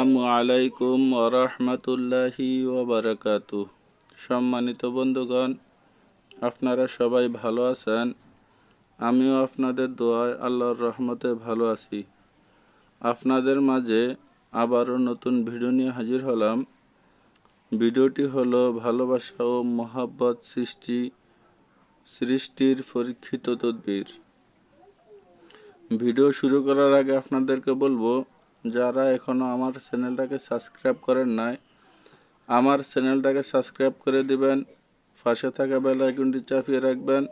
আসসালামু আলাইকুম ওরহমতুল্লাহি ওবারাকাতু। সম্মানিত বন্ধুগণ, আপনারা সবাই ভালো আছেন? আমিও আপনাদের দোয়ায় আল্লাহর রহমতে ভালো আছি। আপনাদের মাঝে আবারও নতুন ভিডিও নিয়ে হাজির হলাম। ভিডিওটি হলো ভালোবাসা ও মহব্বত সৃষ্টির পরীক্ষিত তদবির। ভিডিও শুরু করার আগে আপনাদেরকে বলবো, যারা এখনও আমার চ্যানেলটাকে সাবস্ক্রাইব করেন নাই, আমার চ্যানেলটাকে সাবস্ক্রাইব করে দিবেন। পাশে থাকা বেল আইকনটি চাপিয়ে রাখবেন।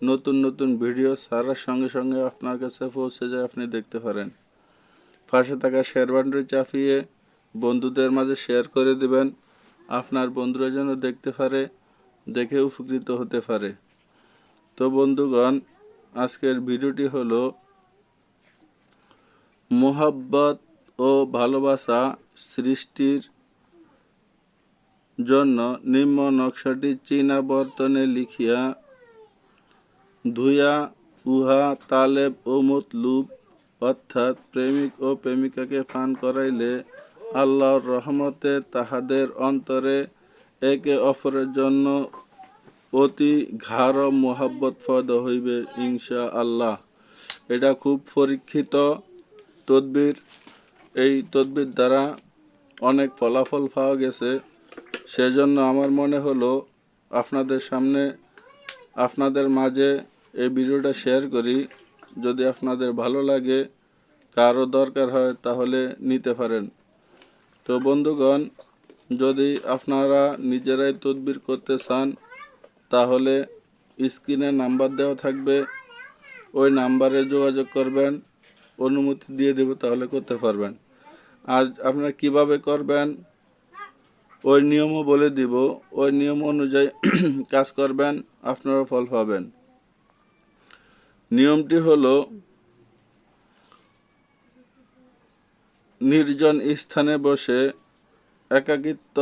নতুন নতুন ভিডিও ছাড়ার সঙ্গে সঙ্গে আপনার কাছে পৌঁছে যায়, আপনি দেখতে পারেন। পাশে থাকা শেয়ার বাটনটি চাপিয়ে বন্ধুদের মাঝে শেয়ার করে দিবেন। আপনার বন্ধুরা যেন দেখতে পারে, দেখে উপকৃত হতে পারে। তো বন্ধুগণ, আজকের ভিডিওটি হলো মোহাব্বত ও ভালোবাসা সৃষ্টির জন্য নিম্ন নকশাটি চীনা বর্তনে লিখিয়া ধুইয়া উহা তালেব ও মতলুব অর্থাৎ প্রেমিক ও প্রেমিকাকে পান করাইলে আল্লাহর রহমতে তাহাদের অন্তরে একে অপরের জন্য অতি গাঢ় মোহাব্বত পয়দা হইবে ইনশা আল্লাহ। এটা খুব পরীক্ষিত তদবির। এই তদবির দ্বারা অনেক ফলাফল পাওয়া গেছে। সেজন্য আমার মনে হলো আপনাদের সামনে, আপনাদের মাঝে এই ভিডিওটা শেয়ার করি। যদি আপনাদের ভালো লাগে, কারো দরকার হয়, তাহলে নিতে পারেন। তো বন্ধুগণ, যদি আপনারা নিজেরাই তদবির করতে চান, তাহলে স্ক্রিনে নাম্বার দেওয়া থাকবে, ওই নাম্বারে যোগাযোগ করবেন, অনুমতি দিয়ে দেব, তাহলে করতে পারবেন। আর আপনারা কিভাবে করবেন ওই নিয়মও বলে দিব। ওই নিয়ম অনুযায়ী কাজ করবেন, আপনারা ফল পাবেন। নিয়মটি হলো, নির্জন স্থানে বসে, একাকিত্ব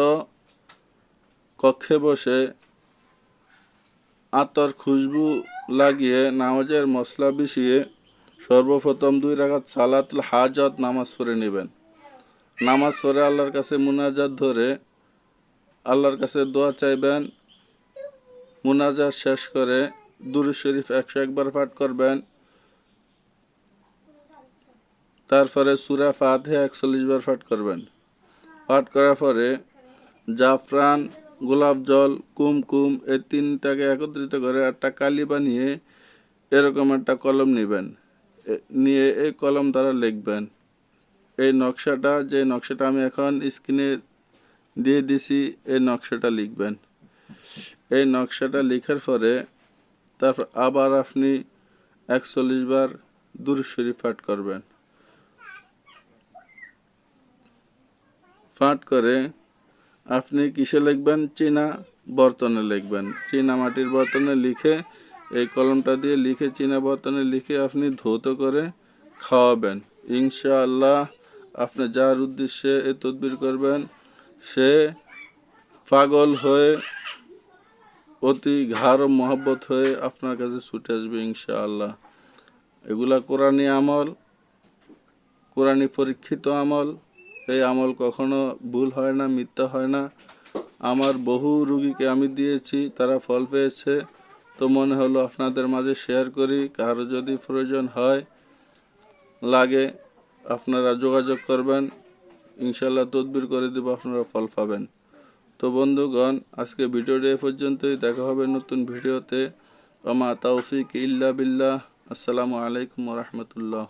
কক্ষে বসে আতর খুশবু লাগিয়ে নামাজের মশলা বিছিয়ে সর্বপ্রথম 2 রাকাত সালাতুল হাজত নামাজ পড়ে নেবেন। নামাজ পড়ে আল্লাহর কাছে মুনাজাত ধরে আল্লাহর কাছে দোয়া চাইবেন। মুনাজাত শেষ করে দুরূদ শরীফ 101 বার পাঠ করবেন। তারপরে সূরা ফাতিহা 41 বার পাঠ করবেন। পাঠ করার পরে জাফরান, গোলাপ জল, কুমকুম এই 3টাকে একত্রিত করে একটা কালি বানিয়ে এরকম একটা কলম নেবেন। নিয়ে এই কলম দ্বারা লিখবেন এই নকশাটা, যে নকশাটা আমি এখন স্ক্রিনে দিয়ে দিছি, এই নকশাটা লিখবেন। এই নকশাটা লিখার পরে তারপর আবার আপনি 41 বার দুরূদ শরীফ পাঠ করবেন। পাঠ করে আপনি কিসে লিখবেন? চীনা বর্তনে লিখবেন। চীনা মাটির বর্তনে লিখে, এই কলমটা দিয়ে লিখে চীনা বর্তনে লিখে আপনি ধৌত করে খাওয়াবেন। ইনশাআল্লাহ আপনি যার উদ্দেশ্যে এই তদবির করবেন, সে পাগল হয়ে অতি গাঢ় মহব্বত হয়ে আপনার কাছে ছুটে আসবে ইনশাআল্লাহ। এগুলা কোরআনী আমল, কোরআনী পরীক্ষিত আমল। এই আমল কখনো ভুল হয় না, মিথ্যা হয় না। আমার বহু রুগীকে আমি দিয়েছি, তারা ফল পেয়েছে। তো মনে হলো আপনাদের মাঝে শেয়ার করি। কারো যদি প্রয়োজন হয়, লাগে, আপনারা যোগাযোগ করবেন। ইনশাআল্লাহ তদবির করে দেব, আপনারা ফল পাবেন। তো বন্ধুগণ, আজকে ভিডিওটি এ পর্যন্তই। দেখা হবে নতুন ভিডিওতে। ওমা তাওফিক ইল্লা বিল্লাহ। আসসালামু আলাইকুম ওয়া রাহমাতুল্লাহ।